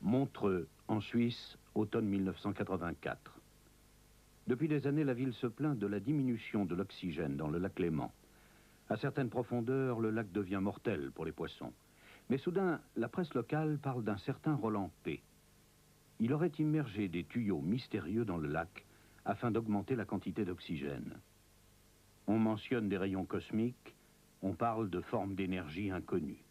Montreux, en Suisse, automne 1984. Depuis des années, la ville se plaint de la diminution de l'oxygène dans le lac Léman. À certaines profondeurs, le lac devient mortel pour les poissons. Mais soudain, la presse locale parle d'un certain Roland P. Il aurait immergé des tuyaux mystérieux dans le lac afin d'augmenter la quantité d'oxygène. On mentionne des rayons cosmiques, on parle de formes d'énergie inconnues.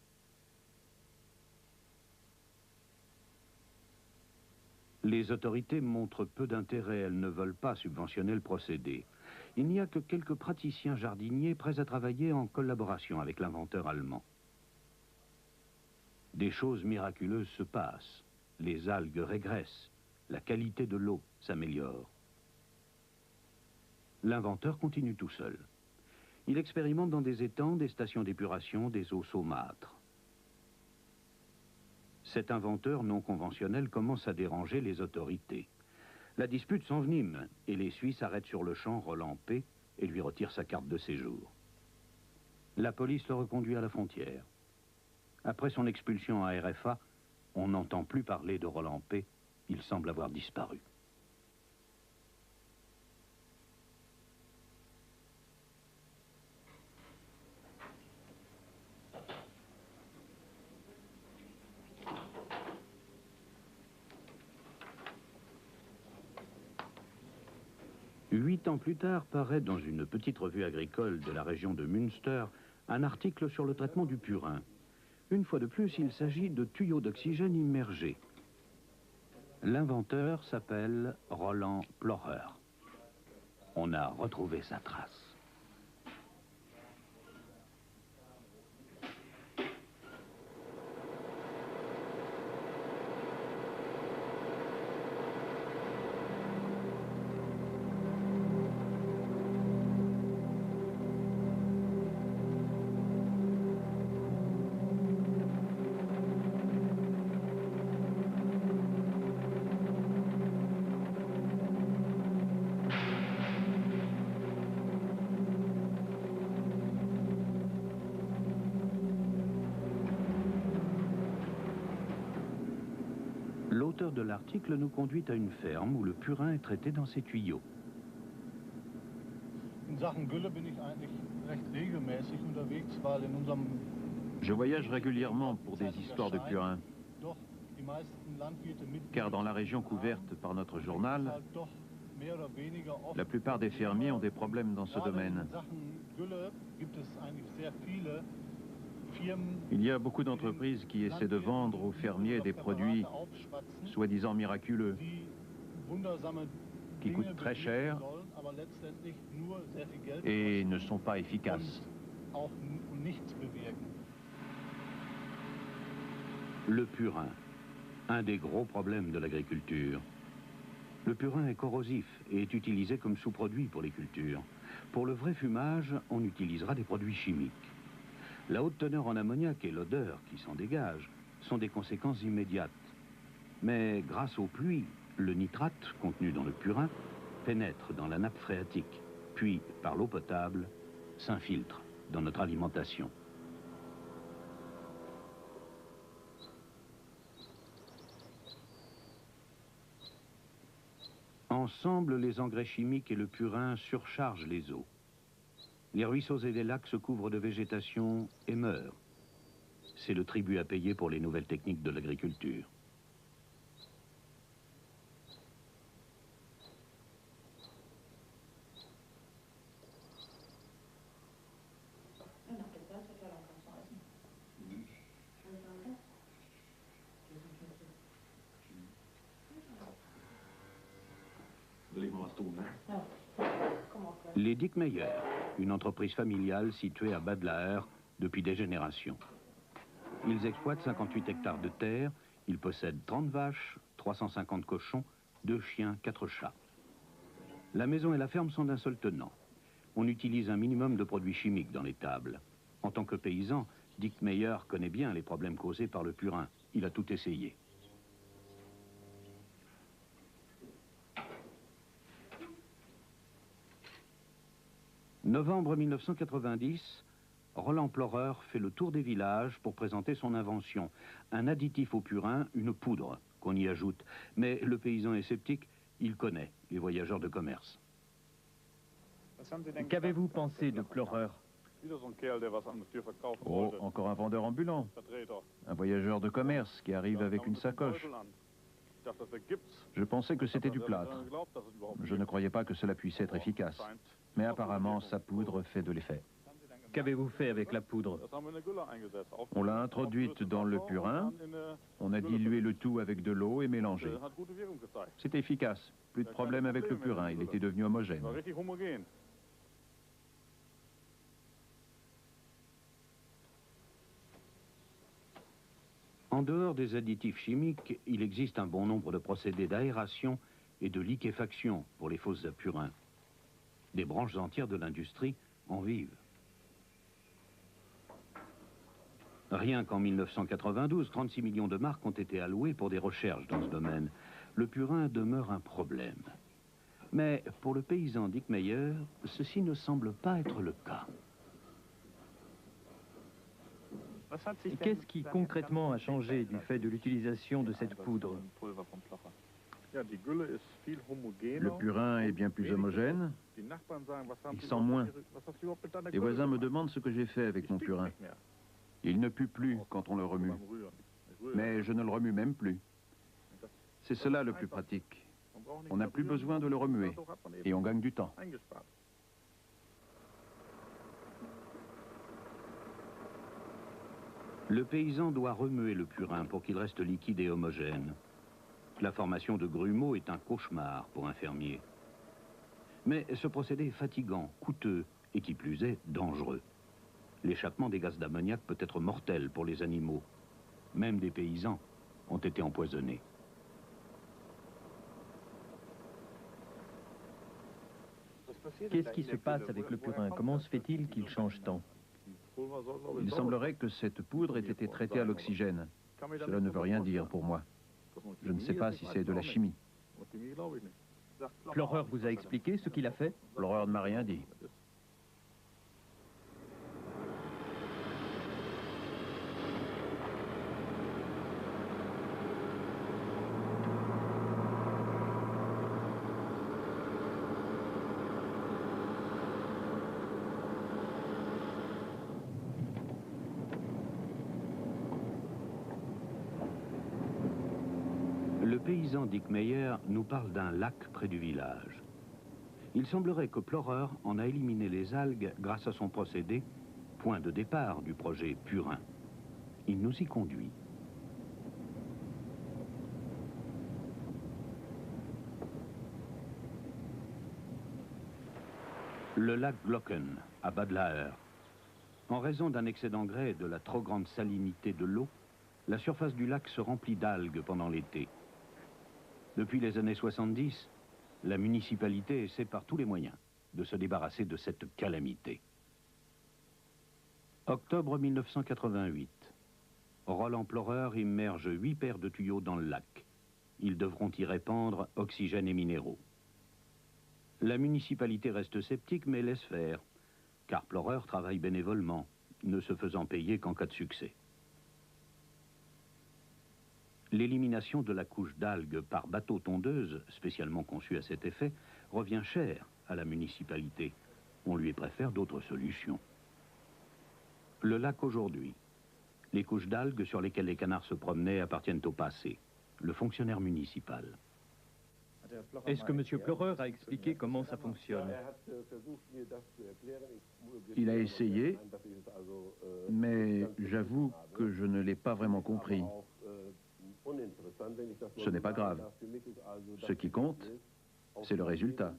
Les autorités montrent peu d'intérêt, elles ne veulent pas subventionner le procédé. Il n'y a que quelques praticiens jardiniers prêts à travailler en collaboration avec l'inventeur allemand. Des choses miraculeuses se passent. Les algues régressent, la qualité de l'eau s'améliore. L'inventeur continue tout seul. Il expérimente dans des étangs, des stations d'épuration, des eaux saumâtres. Cet inventeur non conventionnel commence à déranger les autorités. La dispute s'envenime et les Suisses arrêtent sur le champ Roland P. et lui retirent sa carte de séjour. La police le reconduit à la frontière. Après son expulsion à RFA, on n'entend plus parler de Roland P. Il semble avoir disparu. Huit ans plus tard, paraît dans une petite revue agricole de la région de Münster un article sur le traitement du purin. Une fois de plus, il s'agit de tuyaux d'oxygène immergés. L'inventeur s'appelle Roland Plocher. On a retrouvé sa trace. L'auteur de l'article nous conduit à une ferme où le purin est traité dans ses tuyaux. Je voyage régulièrement pour des histoires de purin, car dans la région couverte par notre journal, la plupart des fermiers ont des problèmes dans ce domaine. Il y a beaucoup d'entreprises qui essaient de vendre aux fermiers des produits soi-disant miraculeux, qui coûtent très cher et ne sont pas efficaces. Le purin, un des gros problèmes de l'agriculture. Le purin est corrosif et est utilisé comme sous-produit pour les cultures. Pour le vrai fumage, on utilisera des produits chimiques. La haute teneur en ammoniac et l'odeur qui s'en dégage sont des conséquences immédiates. Mais grâce aux pluies, le nitrate contenu dans le purin pénètre dans la nappe phréatique, puis par l'eau potable s'infiltre dans notre alimentation. Ensemble, les engrais chimiques et le purin surchargent les eaux. Les ruisseaux et les lacs se couvrent de végétation et meurent. C'est le tribut à payer pour les nouvelles techniques de l'agriculture. Les Dickmeyer, une entreprise familiale située à Bad Laer depuis des générations. Ils exploitent 58 hectares de terre, ils possèdent 30 vaches, 350 cochons, 2 chiens, 4 chats. La maison et la ferme sont d'un seul tenant. On utilise un minimum de produits chimiques dans l'étable. En tant que paysan, Dickmeyer connaît bien les problèmes causés par le purin. Il a tout essayé. Novembre 1990, Roland Plocher fait le tour des villages pour présenter son invention, un additif au purin, une poudre qu'on y ajoute. Mais le paysan est sceptique, il connaît les voyageurs de commerce. Qu'avez-vous pensé de Plorer? Oh, encore un vendeur ambulant. Un voyageur de commerce qui arrive avec une sacoche. Je pensais que c'était du plâtre. Je ne croyais pas que cela puisse être efficace. Mais apparemment, sa poudre fait de l'effet. Qu'avez-vous fait avec la poudre? On l'a introduite dans le purin, on a dilué le tout avec de l'eau et mélangé. C'était efficace. Plus de problème avec le purin, il était devenu homogène. En dehors des additifs chimiques, il existe un bon nombre de procédés d'aération et de liquéfaction pour les fosses à purin. Des branches entières de l'industrie en vivent. Rien qu'en 1992, 36 millions de marks ont été alloués pour des recherches dans ce domaine. Le purin demeure un problème. Mais pour le paysan Dick Meyer, ceci ne semble pas être le cas. Qu'est-ce qui concrètement a changé du fait de l'utilisation de cette poudre? Le purin est bien plus homogène, il sent moins. Les voisins me demandent ce que j'ai fait avec mon purin. Il ne pue plus quand on le remue, mais je ne le remue même plus. C'est cela le plus pratique. On n'a plus besoin de le remuer et on gagne du temps. Le paysan doit remuer le purin pour qu'il reste liquide et homogène. La formation de grumeaux est un cauchemar pour un fermier. Mais ce procédé est fatigant, coûteux et qui plus est, dangereux. L'échappement des gaz d'ammoniac peut être mortel pour les animaux. Même des paysans ont été empoisonnés. Qu'est-ce qui se passe avec le purin? Comment se fait-il qu'il change tant? Il semblerait que cette poudre ait été traitée à l'oxygène. Cela ne veut rien dire pour moi. Je ne sais pas si c'est de la chimie. Plorer vous a expliqué ce qu'il a fait? Plorer ne m'a rien dit. Le paysan Dick Meyer nous parle d'un lac près du village. Il semblerait que Plorer en a éliminé les algues grâce à son procédé, point de départ du projet purin. Il nous y conduit. Le lac Glocken, à Bad Laer. En raison d'un excès d'engrais et de la trop grande salinité de l'eau, la surface du lac se remplit d'algues pendant l'été. Depuis les années 70, la municipalité essaie par tous les moyens de se débarrasser de cette calamité. Octobre 1988. Roland Plorer immerge 8 paires de tuyaux dans le lac. Ils devront y répandre oxygène et minéraux. La municipalité reste sceptique mais laisse faire, car Plorer travaille bénévolement, ne se faisant payer qu'en cas de succès. L'élimination de la couche d'algues par bateau tondeuse, spécialement conçue à cet effet, revient cher à la municipalité. On lui préfère d'autres solutions. Le lac aujourd'hui. Les couches d'algues sur lesquelles les canards se promenaient appartiennent au passé. Le fonctionnaire municipal. Est-ce que M. Plorer a expliqué comment ça fonctionne? Il a essayé, mais j'avoue que je ne l'ai pas vraiment compris. Ce n'est pas grave. Ce qui compte, c'est le résultat.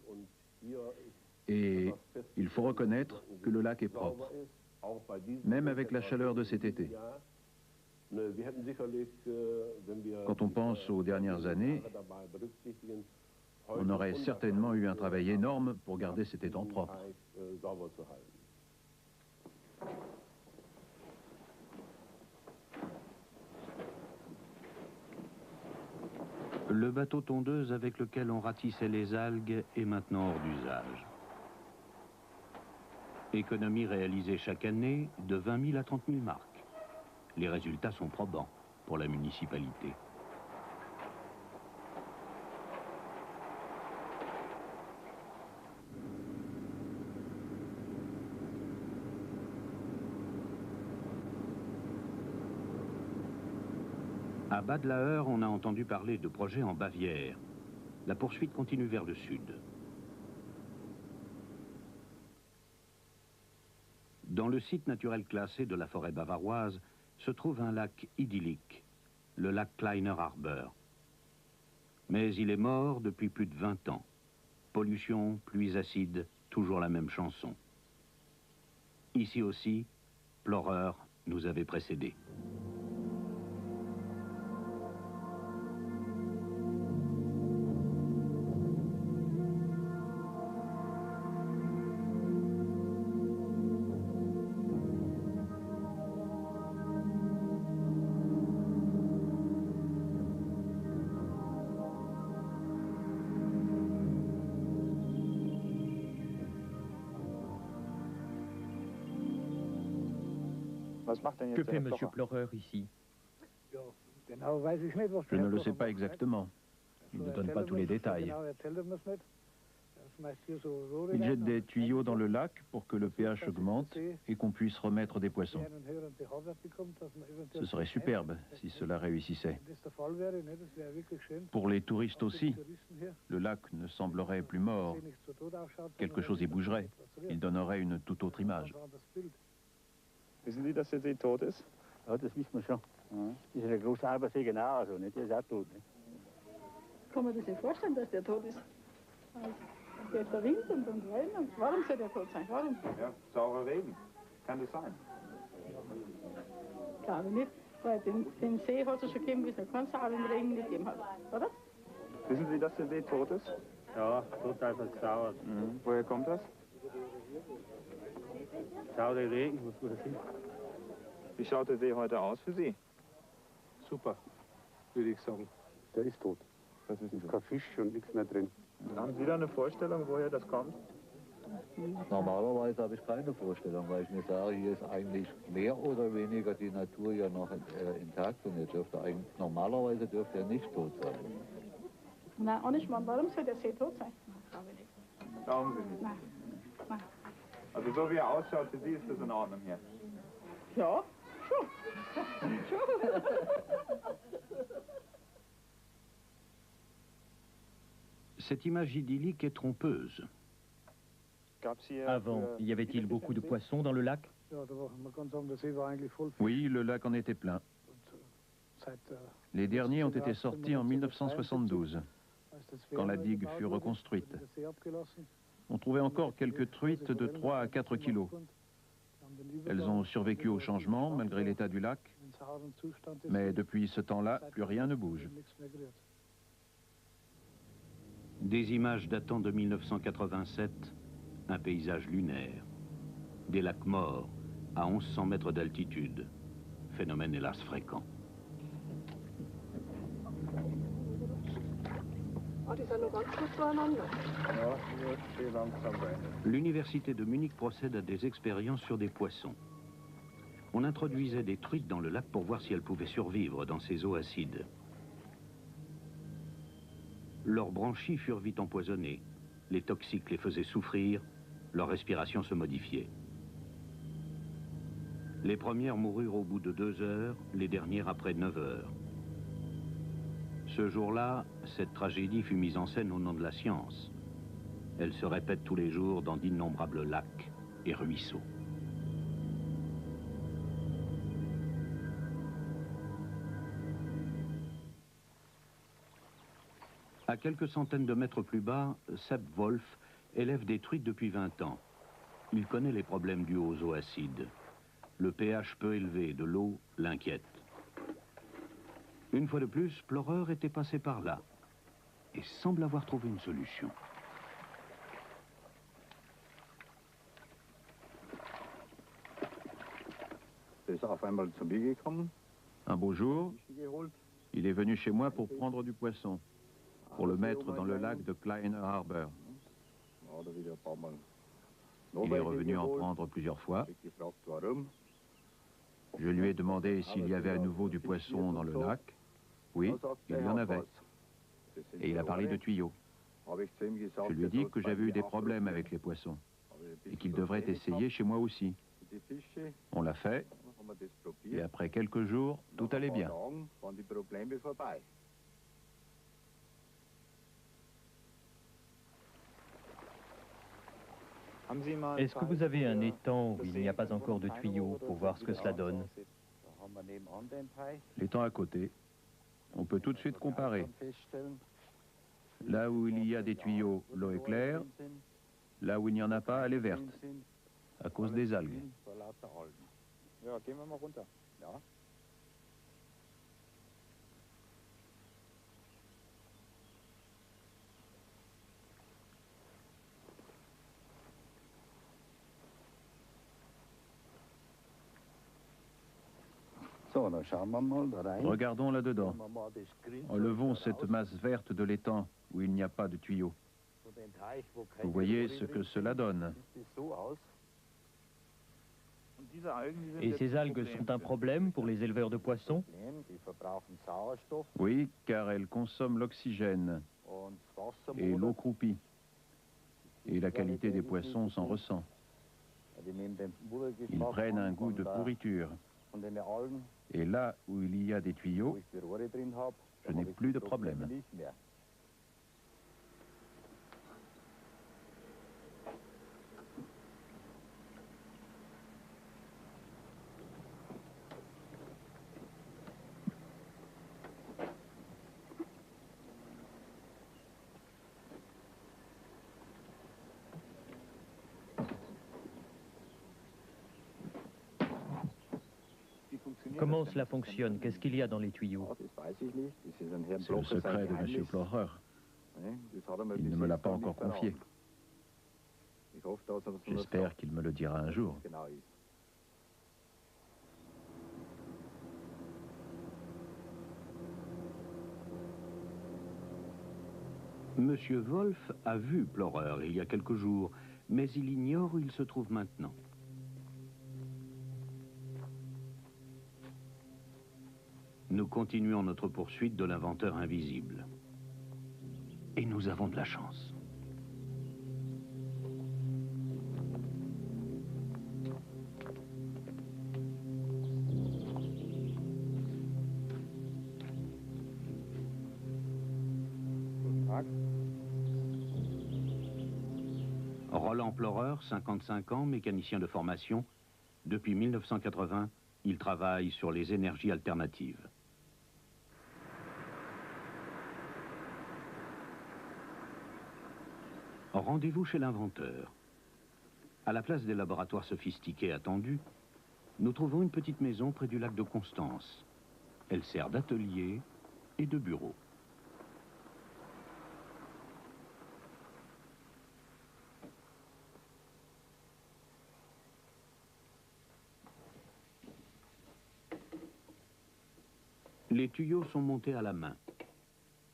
Et il faut reconnaître que le lac est propre, même avec la chaleur de cet été. Quand on pense aux dernières années, on aurait certainement eu un travail énorme pour garder cet étang propre. Le bateau tondeuse avec lequel on ratissait les algues est maintenant hors d'usage. Économie réalisée chaque année de 20 000 à 30 000 marks. Les résultats sont probants pour la municipalité. À Bad Laer, on a entendu parler de projets en Bavière. La poursuite continue vers le sud. Dans le site naturel classé de la forêt bavaroise se trouve un lac idyllique, le lac Kleiner Arber. Mais il est mort depuis plus de 20 ans. Pollution, pluies acides, toujours la même chanson. Ici aussi, Plorer nous avait précédés. Que fait M. Plorer ici? Je ne le sais pas exactement. Il ne donne pas tous les détails. Il jette des tuyaux dans le lac pour que le pH augmente et qu'on puisse remettre des poissons. Ce serait superbe si cela réussissait. Pour les touristes aussi, le lac ne semblerait plus mort. Quelque chose y bougerait. Il donnerait une toute autre image. Wissen Sie, dass der See tot ist? Ja, das wissen wir schon. Ja. Das ist der große Albersee genau, also nicht? Der ist auch tot. Nicht? Kann man sich vorstellen, dass der tot ist? Der ist der Wind und Regen. Und warum soll der tot sein? Warum? Ja, saurer Regen. Kann das sein? Glaube ich nicht, weil den See hat es schon gegeben, bis es keinen sauren Regen nicht gegeben hat, oder? Wissen Sie, dass der See tot ist? Ja, total versauert. Woher kommt das? Saurer Regen, was gut ist. Wie schaut der See heute aus für Sie? Super, würde ich sagen. Der ist tot. Das ist Kein Fisch und nichts mehr drin. Haben Sie da eine Vorstellung, woher das kommt? Normalerweise habe ich keine Vorstellung, weil ich mir sage, hier ist eigentlich mehr oder weniger die Natur ja noch intakt und normalerweise dürfte er nicht tot sein. Nein, auch nicht mal. Warum soll der See tot sein? Nein, glaube ich nicht. Glauben Sie nicht? Nein. Nein. Also so wie er ausschaut, für Sie ist das in Ordnung hier? Ja, schon. Schon. Cette image idyllique est trompeuse. Avant, y avait-il beaucoup de poissons dans le lac? Oui, le lac en était plein. Les derniers ont été sortis en 1972, quand la digue fut reconstruite. On trouvait encore quelques truites de 3 à 4 kilos. Elles ont survécu au changement, malgré l'état du lac, mais depuis ce temps-là, plus rien ne bouge. Des images datant de 1987, un paysage lunaire. Des lacs morts, à 1100 mètres d'altitude. Phénomène hélas fréquent. L'université de Munich procède à des expériences sur des poissons. On introduisait des truites dans le lac pour voir si elles pouvaient survivre dans ces eaux acides. Leurs branchies furent vite empoisonnées. Les toxiques les faisaient souffrir, leur respiration se modifiait. Les premières moururent au bout de 2 heures, les dernières après 9 heures. Ce jour-là, cette tragédie fut mise en scène au nom de la science. Elle se répète tous les jours dans d'innombrables lacs et ruisseaux. À quelques centaines de mètres plus bas, Sepp Wolf élève des truites depuis 20 ans. Il connaît les problèmes dus aux eaux acides. Le pH peu élevé de l'eau l'inquiète. Une fois de plus, Plorer était passé par là et semble avoir trouvé une solution. Un beau jour, il est venu chez moi pour prendre du poisson, pour le mettre dans le lac de Kleiner Arber. Il est revenu en prendre plusieurs fois. Je lui ai demandé s'il y avait à nouveau du poisson dans le lac. Oui, il y en avait. Et il a parlé de tuyaux. Je lui ai dit que j'avais eu des problèmes avec les poissons et qu'il devrait essayer chez moi aussi. On l'a fait Et après quelques jours, tout allait bien. Est-ce que vous avez un étang où il n'y a pas encore de tuyaux pour voir ce que cela donne? L'étang à côté, on peut tout de suite comparer. Là où il y a des tuyaux, l'eau est claire. Là où il n'y en a pas, elle est verte, à cause des algues. Ja, gehen wir mal runter. Ja. Regardons là-dedans. Enlevons cette masse verte de l'étang où il n'y a pas de tuyaux. Vous voyez ce que cela donne. Et ces algues sont un problème pour les éleveurs de poissons? Oui, car elles consomment l'oxygène et l'eau croupie. Et la qualité des poissons s'en ressent. Ils prennent un goût de pourriture. Et là où il y a des tuyaux, je n'ai plus de problème. Comment cela fonctionne? Qu'est-ce qu'il y a dans les tuyaux? C'est le secret de M. Plorer. Il ne me l'a pas encore confié. J'espère qu'il me le dira un jour. Monsieur Wolf a vu Plorer il y a quelques jours, mais il ignore où il se trouve maintenant. Nous continuons notre poursuite de l'inventeur invisible. Et nous avons de la chance. Roland Plorer, 55 ans, mécanicien de formation. Depuis 1980, il travaille sur les énergies alternatives. Rendez-vous chez l'inventeur. À la place des laboratoires sophistiqués attendus, nous trouvons une petite maison près du lac de Constance. Elle sert d'atelier et de bureau. Les tuyaux sont montés à la main,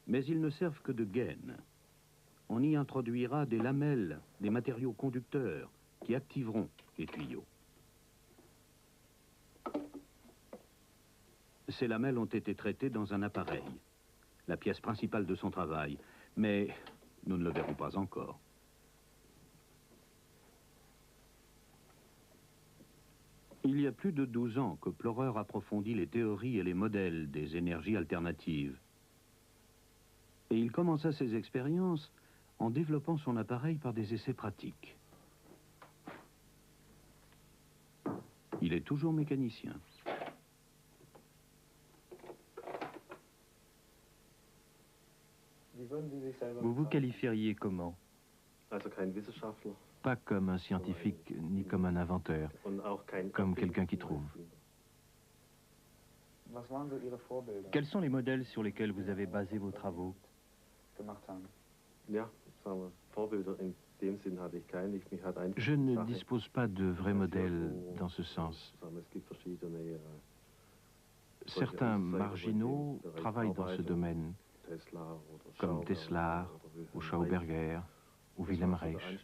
mais ils ne servent que de gaine. On y introduira des lamelles, des matériaux conducteurs qui activeront les tuyaux. Ces lamelles ont été traitées dans un appareil, la pièce principale de son travail, mais nous ne le verrons pas encore. Il y a plus de 12 ans que Plorer approfondit les théories et les modèles des énergies alternatives. Et il commença ses expériences en développant son appareil par des essais pratiques. Il est toujours mécanicien. Vous vous qualifieriez comment? Pas comme un scientifique, ni comme un inventeur, comme quelqu'un qui trouve. Quels sont les modèles sur lesquels vous avez basé vos travaux? Je ne dispose pas de vrais modèles dans ce sens. Certains marginaux travaillent dans ce domaine, comme Tesla, ou Schauberger, ou Wilhelm Reich.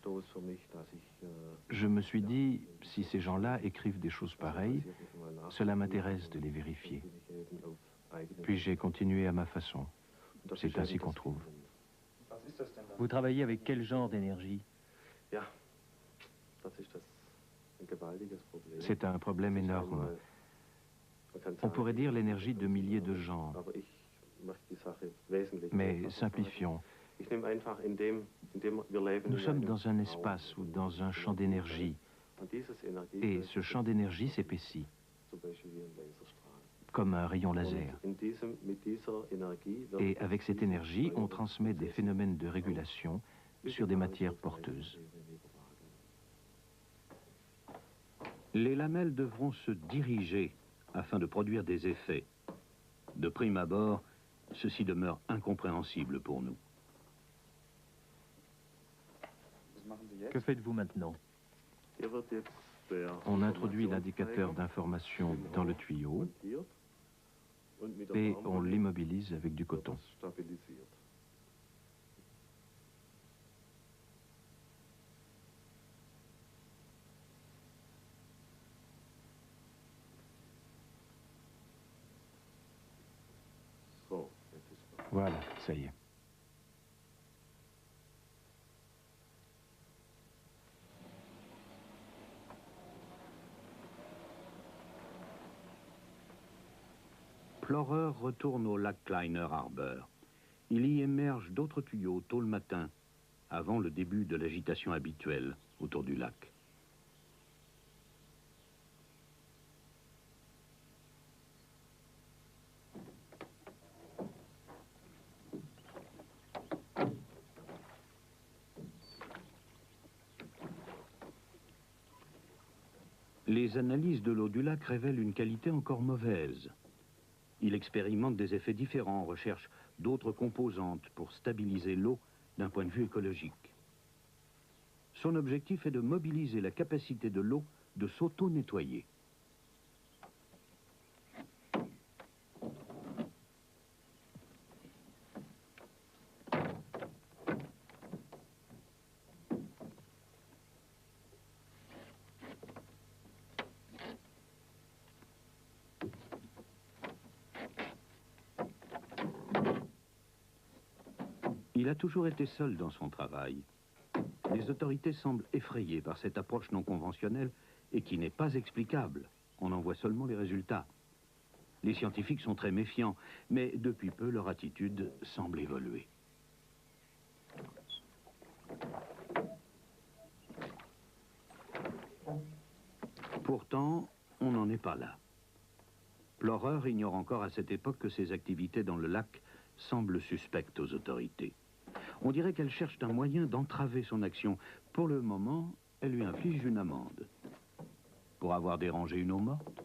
Je me suis dit, si ces gens-là écrivent des choses pareilles, cela m'intéresse de les vérifier. Puis j'ai continué à ma façon. C'est ainsi qu'on trouve. Vous travaillez avec quel genre d'énergie? C'est un problème énorme. On pourrait dire l'énergie de milliers de gens. Mais simplifions. Nous sommes dans un espace ou dans un champ d'énergie. Et ce champ d'énergie s'épaissit, comme un rayon laser. Et avec cette énergie, on transmet des phénomènes de régulation sur des matières porteuses. Les lamelles devront se diriger afin de produire des effets. De prime abord, ceci demeure incompréhensible pour nous. Que faites-vous maintenant? On introduit l'indicateur d'information dans le tuyau et on l'immobilise avec du coton. Voilà, ça y est. Plorer retourne au lac Kleiner Harbor. Il y émerge d'autres tuyaux tôt le matin, avant le début de l'agitation habituelle autour du lac. Les analyses de l'eau du lac révèlent une qualité encore mauvaise. Il expérimente des effets différents, recherche d'autres composantes pour stabiliser l'eau d'un point de vue écologique. Son objectif est de mobiliser la capacité de l'eau de s'auto-nettoyer. Il a toujours été seul dans son travail. Les autorités semblent effrayées par cette approche non conventionnelle et qui n'est pas explicable. On en voit seulement les résultats. Les scientifiques sont très méfiants, mais depuis peu, leur attitude semble évoluer. Pourtant, on n'en est pas là. Plorer ignore encore à cette époque que ses activités dans le lac semblent suspectes aux autorités. On dirait qu'elle cherche un moyen d'entraver son action. Pour le moment, elle lui inflige une amende. Pour avoir dérangé une eau morte.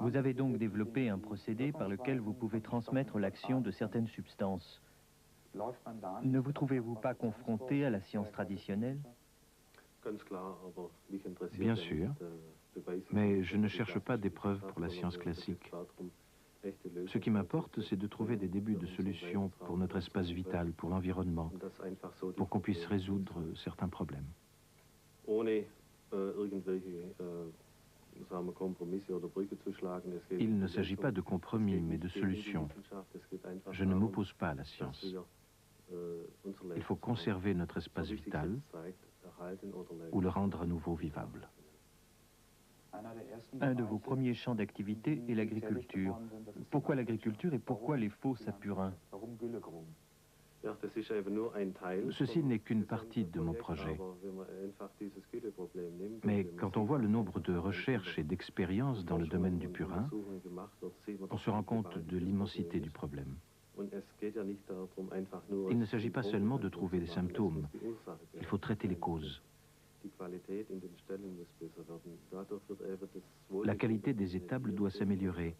Vous avez donc développé un procédé par lequel vous pouvez transmettre l'action de certaines substances. Ne vous trouvez-vous pas confronté à la science traditionnelle? Bien sûr, mais je ne cherche pas des preuves pour la science classique. Ce qui m'importe, c'est de trouver des débuts de solutions pour notre espace vital, pour l'environnement, pour qu'on puisse résoudre certains problèmes. Il ne s'agit pas de compromis, mais de solutions. Je ne m'oppose pas à la science. Il faut conserver notre espace vital ou le rendre à nouveau vivable. Un de vos premiers champs d'activité est l'agriculture. Pourquoi l'agriculture et pourquoi les faux sapurins? Ceci n'est qu'une partie de mon projet. Mais quand on voit le nombre de recherches et d'expériences dans le domaine du purin, on se rend compte de l'immensité du problème. Il ne s'agit pas seulement de trouver des symptômes, il faut traiter les causes. La qualité des étables doit s'améliorer.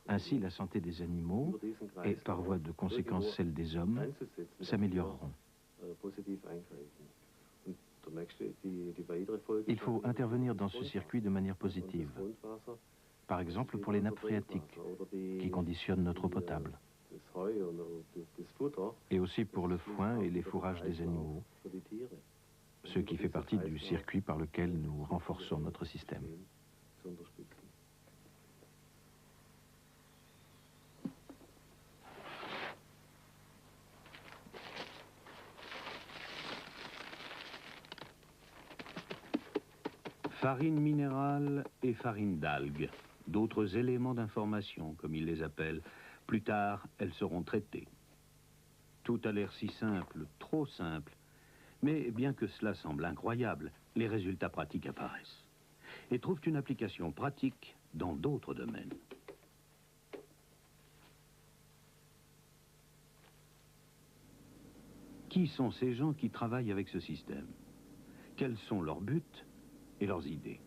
Ainsi, la santé des animaux, et par voie de conséquence celle des hommes, s'amélioreront. Il faut intervenir dans ce circuit de manière positive. Par exemple pour les nappes phréatiques, qui conditionnent notre eau potable. Et aussi pour le foin et les fourrages des animaux, ce qui fait partie du circuit par lequel nous renforçons notre système. Farine minérale et farine d'algues, d'autres éléments d'information, comme ils les appellent. Plus tard, elles seront traitées. Tout a l'air si simple, trop simple. Mais bien que cela semble incroyable, les résultats pratiques apparaissent et trouvent une application pratique dans d'autres domaines. Qui sont ces gens qui travaillent avec ce système? Quels sont leurs buts et leurs idées?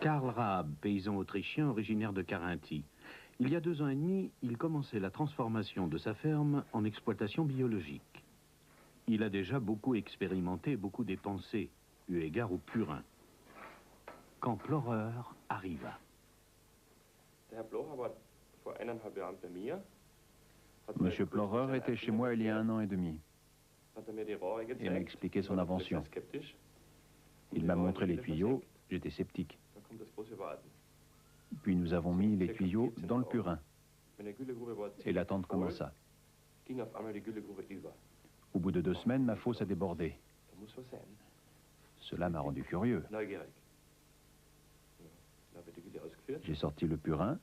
Karl Raab, paysan autrichien originaire de Carinthie. Il y a 2 ans et demi, il commençait la transformation de sa ferme en exploitation biologique. Il a déjà beaucoup expérimenté et beaucoup dépensé, eu égard au purin. Quand Plorer arriva. Monsieur Plorer était chez moi il y a 1 an et demi. Il m'a expliqué son invention. Il m'a montré les tuyaux, j'étais sceptique. Puis nous avons mis les tuyaux dans le purin. Et l'attente commença. Au bout de 2 semaines, ma fosse a débordé. Cela m'a rendu curieux. J'ai sorti le purin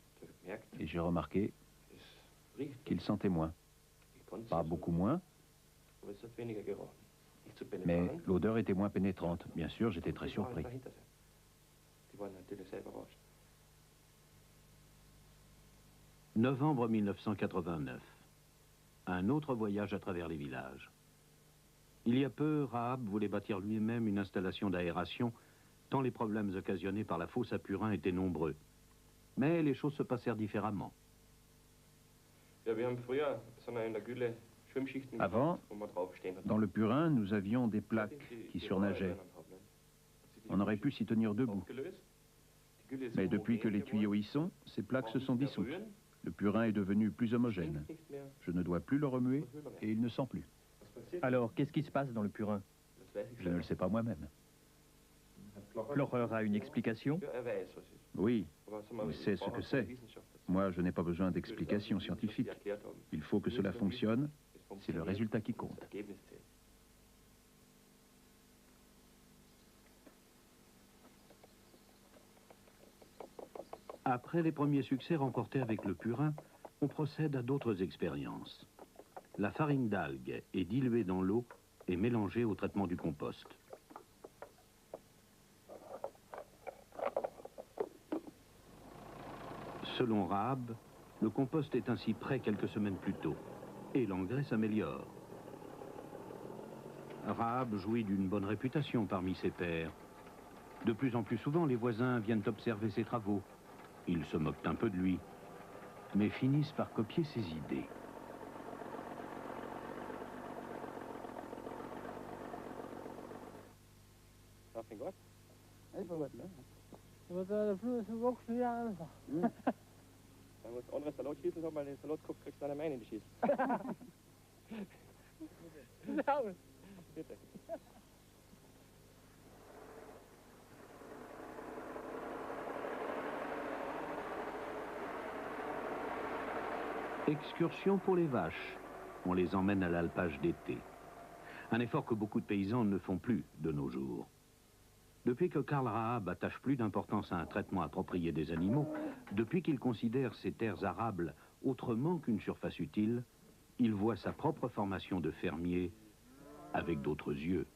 et j'ai remarqué qu'il sentait moins. Pas beaucoup moins, mais l'odeur était moins pénétrante. Bien sûr, j'étais très surpris. Novembre 1989. Un autre voyage à travers les villages. Il y a peu, Raab voulait bâtir lui-même une installation d'aération, tant les problèmes occasionnés par la fosse à purin étaient nombreux. Mais les choses se passèrent différemment. Avant, dans le purin, nous avions des plaques qui surnageaient. On aurait pu s'y tenir debout. Mais depuis que les tuyaux y sont, ces plaques se sont dissoutes. Le purin est devenu plus homogène. Je ne dois plus le remuer et il ne sent plus. Alors, qu'est-ce qui se passe dans le purin? Je ne le sais pas moi-même. Plorer a une explication? Oui, il sait ce que c'est. Moi, je n'ai pas besoin d'explications scientifiques. Il faut que cela fonctionne. C'est le résultat qui compte. Après les premiers succès remportés avec le purin, on procède à d'autres expériences. La farine d'algues est diluée dans l'eau et mélangée au traitement du compost. Selon Raab, le compost est ainsi prêt quelques semaines plus tôt et l'engrais s'améliore. Raab jouit d'une bonne réputation parmi ses pairs. De plus en plus souvent, les voisins viennent observer ses travaux. Ils se moquent un peu de lui, mais finissent par copier ses idées. Wenn wir das andere Salat schießen, sag mal, den Salatkopf kriegst du dann am einen in die Schieße. Genau. Bitte. Excursion pour les vaches. On les emmène à l'alpage d'été. Un effort que beaucoup de paysans ne font plus de nos jours. Depuis que Karl Raab attache plus d'importance à un traitement approprié des animaux, depuis qu'il considère ces terres arables autrement qu'une surface utile, il voit sa propre formation de fermier avec d'autres yeux.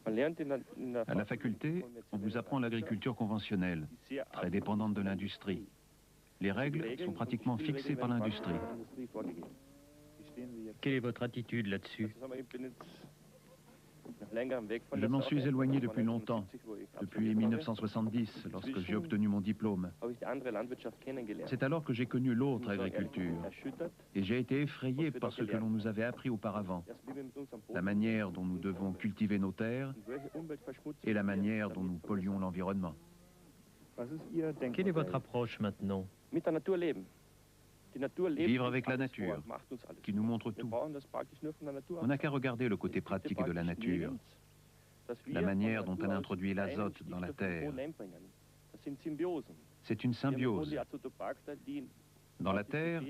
À la faculté, on vous apprend l'agriculture conventionnelle, très dépendante de l'industrie. Les règles sont pratiquement fixées par l'industrie. Quelle est votre attitude là-dessus? Je m'en suis éloigné depuis longtemps, depuis 1970, lorsque j'ai obtenu mon diplôme. C'est alors que j'ai connu l'autre agriculture, et j'ai été effrayé par ce que l'on nous avait appris auparavant, la manière dont nous devons cultiver nos terres et la manière dont nous polluons l'environnement. Quelle est votre approche maintenant? Vivre avec la nature, qui nous montre tout. On n'a qu'à regarder le côté pratique de la nature, la manière dont elle introduit l'azote dans la terre. C'est une symbiose. Dans la terre,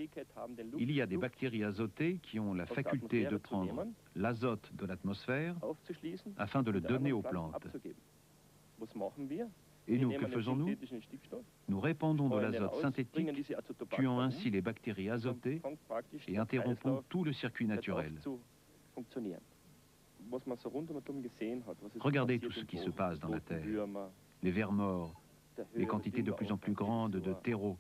il y a des bactéries azotées qui ont la faculté de prendre l'azote de l'atmosphère afin de le donner aux plantes. Et nous, que faisons-nous? Nous répandons de l'azote synthétique, tuant ainsi les bactéries azotées et interrompons tout le circuit naturel. Regardez tout ce qui se passe dans la terre. Les vers morts, les quantités de plus en plus grandes de terreau.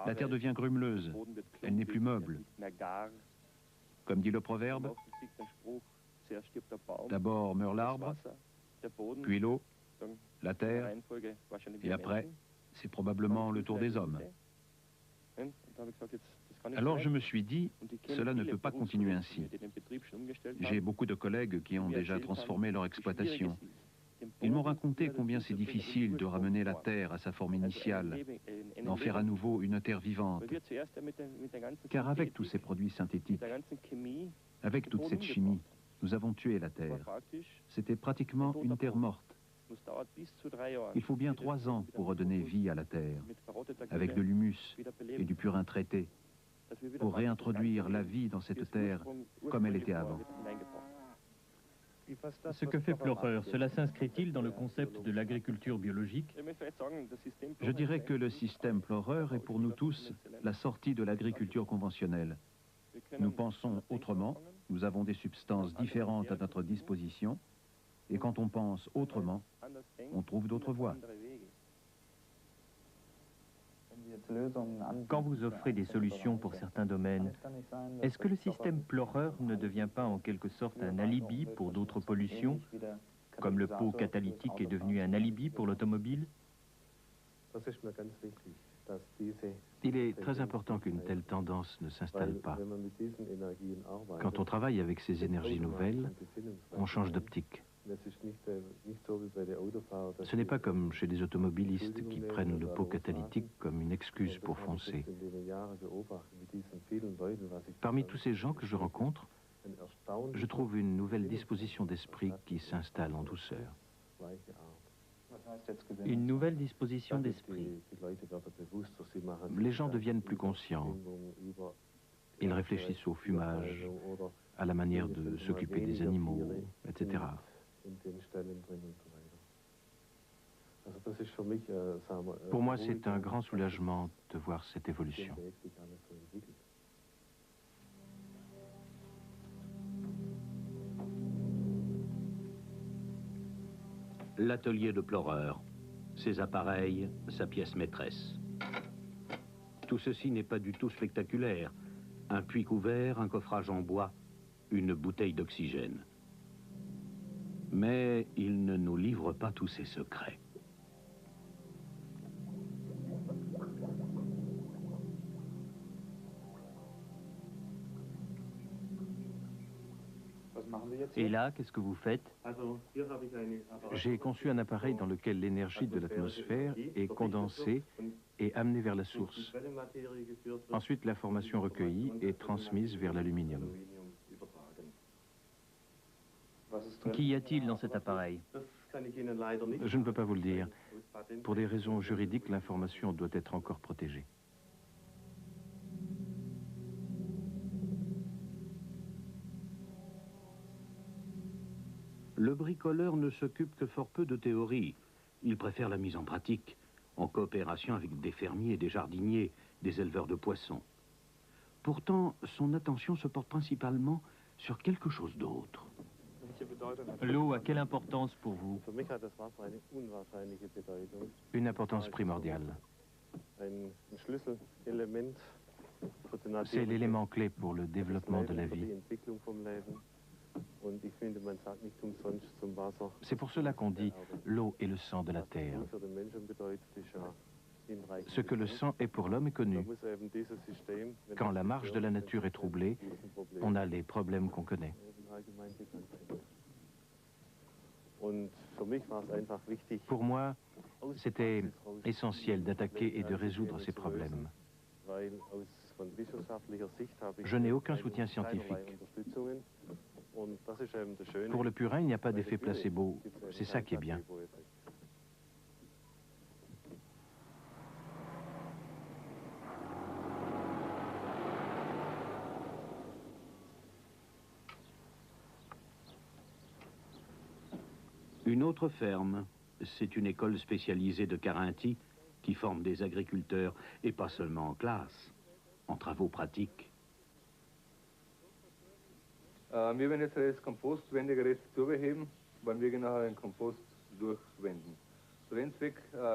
La terre devient grumeleuse, elle n'est plus meuble. Comme dit le proverbe, d'abord meurt l'arbre, puis l'eau, la terre, et après, c'est probablement le tour des hommes. Alors je me suis dit, cela ne peut pas continuer ainsi. J'ai beaucoup de collègues qui ont déjà transformé leur exploitation. Ils m'ont raconté combien c'est difficile de ramener la terre à sa forme initiale, d'en faire à nouveau une terre vivante. Car avec tous ces produits synthétiques, avec toute cette chimie, nous avons tué la terre. C'était pratiquement une terre morte. Il faut bien 3 ans pour redonner vie à la terre, avec de l'humus et du purin traité, pour réintroduire la vie dans cette terre comme elle était avant. Ce que fait Plocher, cela s'inscrit-il dans le concept de l'agriculture biologique? Je dirais que le système Plocher est pour nous tous la sortie de l'agriculture conventionnelle. Nous pensons autrement, nous avons des substances différentes à notre disposition, et quand on pense autrement, on trouve d'autres voies. Quand vous offrez des solutions pour certains domaines, est-ce que le système Plocher ne devient pas en quelque sorte un alibi pour d'autres pollutions, comme le pot catalytique est devenu un alibi pour l'automobile? Il est très important qu'une telle tendance ne s'installe pas. Quand on travaille avec ces énergies nouvelles, on change d'optique. Ce n'est pas comme chez les automobilistes qui prennent le pot catalytique comme une excuse pour foncer. Parmi tous ces gens que je rencontre, je trouve une nouvelle disposition d'esprit qui s'installe en douceur. Une nouvelle disposition d'esprit. Les gens deviennent plus conscients. Ils réfléchissent au fumage, à la manière de s'occuper des animaux, etc. Pour moi, c'est un grand soulagement de voir cette évolution. L'atelier de Plocher, ses appareils, sa pièce maîtresse. Tout ceci n'est pas du tout spectaculaire. Un puits couvert, un coffrage en bois, une bouteille d'oxygène. Mais il ne nous livre pas tous ses secrets. Et là, qu'est-ce que vous faites? J'ai conçu un appareil dans lequel l'énergie de l'atmosphère est condensée et amenée vers la source. Ensuite, l'information recueillie est transmise vers l'aluminium. Qu'y a-t-il dans cet appareil? Je ne peux pas vous le dire. Pour des raisons juridiques, l'information doit être encore protégée. Le bricoleur ne s'occupe que fort peu de théorie. Il préfère la mise en pratique, en coopération avec des fermiers, des jardiniers, des éleveurs de poissons. Pourtant, son attention se porte principalement sur quelque chose d'autre. L'eau a quelle importance pour vous? Une importance primordiale. C'est l'élément clé pour le développement de la vie. C'est pour cela qu'on dit l'eau est le sang de la terre. Ce que le sang est pour l'homme est connu. Quand la marche de la nature est troublée, on a les problèmes qu'on connaît. Pour moi, c'était essentiel d'attaquer et de résoudre ces problèmes. Je n'ai aucun soutien scientifique. Pour le purin, il n'y a pas d'effet placebo. C'est ça qui est bien. Une autre ferme, c'est une école spécialisée de Carinthie qui forme des agriculteurs, et pas seulement en classe, en travaux pratiques. Wir werden jetzt das Kompostwendegerät zuheben, wann wir nachher den Kompost durchwenden. Zu dem Zweck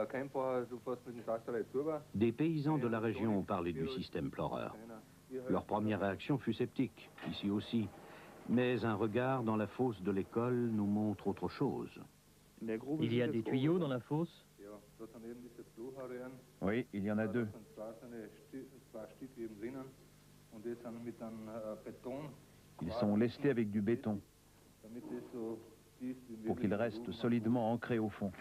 kein paar du fährst mit dem Traktor drüber. Des paysans de la région ont parlé du système Plorer. Leur première réaction fut sceptique, ici aussi. Mais un regard dans la fosse de l'école nous montre autre chose. Il y a des tuyaux dans la fosse? Oui, il y en a deux. Ils sont lestés avec du béton pour qu'ils restent solidement ancrés au fond.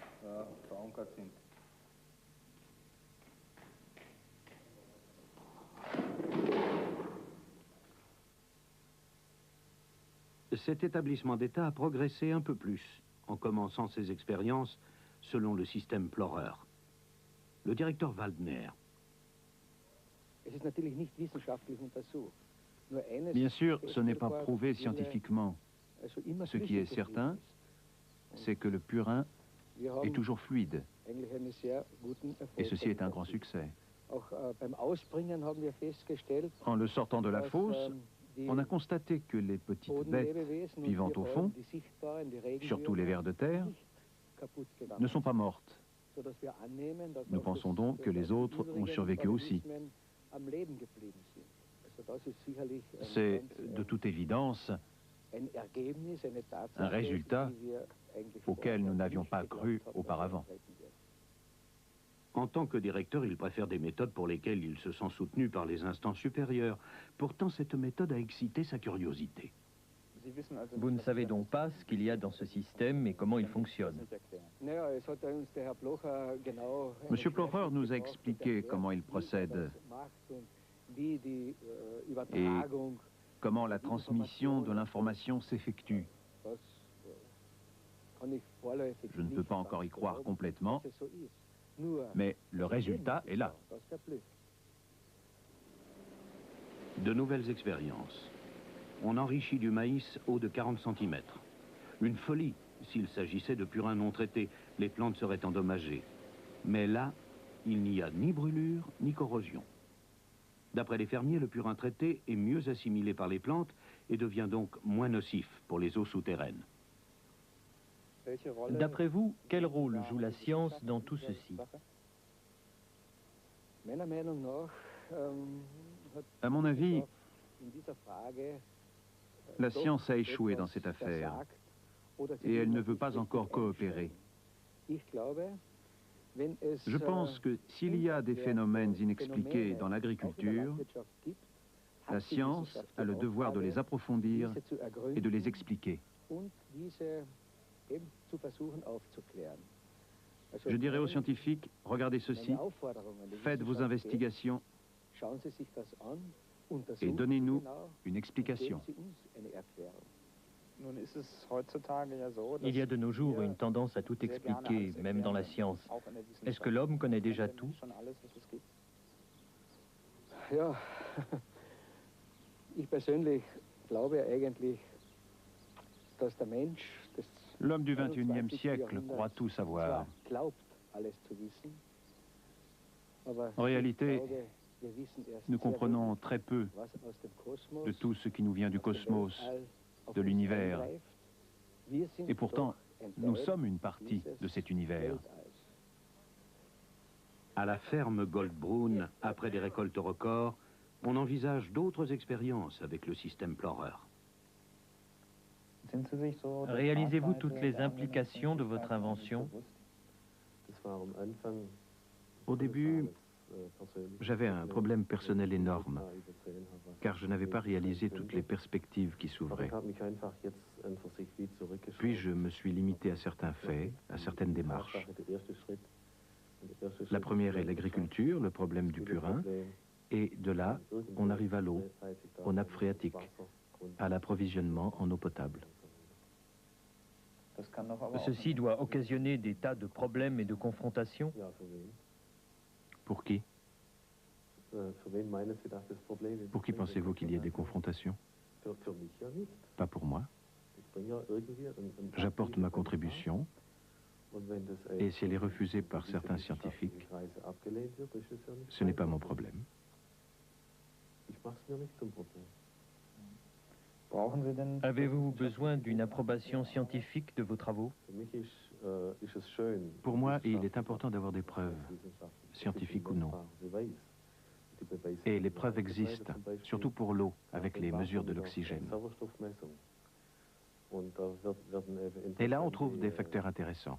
Cet établissement d'État a progressé un peu plus en commençant ses expériences selon le système Plorer. Le directeur Waldner. Bien sûr, ce n'est pas prouvé scientifiquement. Ce qui est certain, c'est que le purin est toujours fluide. Et ceci est un grand succès. En le sortant de la fosse, on a constaté que les petites bêtes vivant au fond, surtout les vers de terre, ne sont pas mortes. Nous pensons donc que les autres ont survécu aussi. C'est de toute évidence un résultat auquel nous n'avions pas cru auparavant. En tant que directeur, il préfère des méthodes pour lesquelles il se sent soutenu par les instances supérieures. Pourtant, cette méthode a excité sa curiosité. Vous ne savez donc pas ce qu'il y a dans ce système et comment il fonctionne. Monsieur Plorer nous a expliqué comment il procède et comment la transmission de l'information s'effectue. Je ne peux pas encore y croire complètement, mais le résultat est là. De nouvelles expériences. On enrichit du maïs haut de 40 cm. Une folie, s'il s'agissait de purin non traité, les plantes seraient endommagées. Mais là, il n'y a ni brûlure, ni corrosion. D'après les fermiers, le purin traité est mieux assimilé par les plantes et devient donc moins nocif pour les eaux souterraines. D'après vous, quel rôle joue la science dans tout ceci? À mon avis, la science a échoué dans cette affaire et elle ne veut pas encore coopérer. Je pense que s'il y a des phénomènes inexpliqués dans l'agriculture, la science a le devoir de les approfondir et de les expliquer. Je dirais aux scientifiques, regardez ceci, faites vos investigations et donnez-nous une explication. Il y a de nos jours une tendance à tout expliquer, même dans la science. Est-ce que l'homme connaît déjà tout? L'homme du XXIe siècle croit tout savoir. En réalité, nous comprenons très peu de tout ce qui nous vient du cosmos, de l'univers. Et pourtant, nous sommes une partie de cet univers. À la ferme Goldbrunn, après des récoltes records, on envisage d'autres expériences avec le système Plorer. Réalisez-vous toutes les implications de votre invention? Au début, j'avais un problème personnel énorme, car je n'avais pas réalisé toutes les perspectives qui s'ouvraient. Puis je me suis limité à certains faits, à certaines démarches. La première est l'agriculture, le problème du purin, et de là, on arrive à l'eau, aux nappes phréatiques, à l'approvisionnement en eau potable. Ceci doit occasionner des tas de problèmes et de confrontations. Pour qui? Pour qui pensez-vous qu'il y ait des confrontations? Pas pour moi. J'apporte ma contribution, et si elle est refusée par certains scientifiques, ce n'est pas mon problème. Avez-vous besoin d'une approbation scientifique de vos travaux? Pour moi, il est important d'avoir des preuves, scientifiques ou non. Et les preuves existent, surtout pour l'eau, avec les mesures de l'oxygène. Et là, on trouve des facteurs intéressants.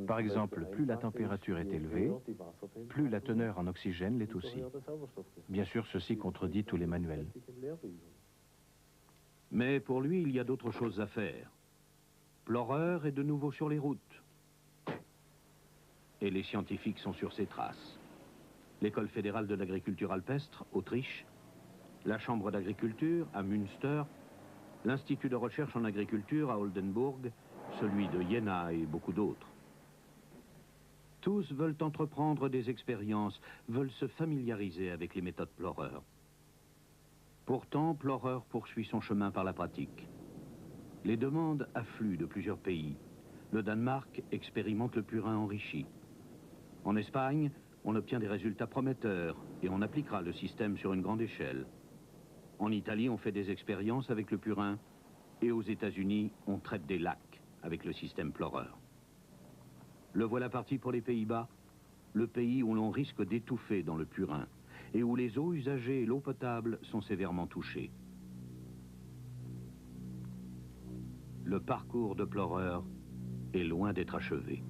Par exemple, plus la température est élevée, plus la teneur en oxygène l'est aussi. Bien sûr, ceci contredit tous les manuels. Mais pour lui, il y a d'autres choses à faire. Plorer est de nouveau sur les routes. Et les scientifiques sont sur ses traces. L'École fédérale de l'agriculture alpestre, Autriche, la Chambre d'agriculture à Münster, l'Institut de recherche en agriculture à Oldenburg, celui de Jena et beaucoup d'autres. Tous veulent entreprendre des expériences, veulent se familiariser avec les méthodes Plorer. Pourtant, Plorer poursuit son chemin par la pratique. Les demandes affluent de plusieurs pays. Le Danemark expérimente le purin enrichi. En Espagne, on obtient des résultats prometteurs et on appliquera le système sur une grande échelle. En Italie, on fait des expériences avec le purin et aux États-Unis, on traite des lacs avec le système Plorer. Le voilà parti pour les Pays-Bas, le pays où l'on risque d'étouffer dans le purin et où les eaux usagées et l'eau potable sont sévèrement touchées. Le parcours de Plorer est loin d'être achevé.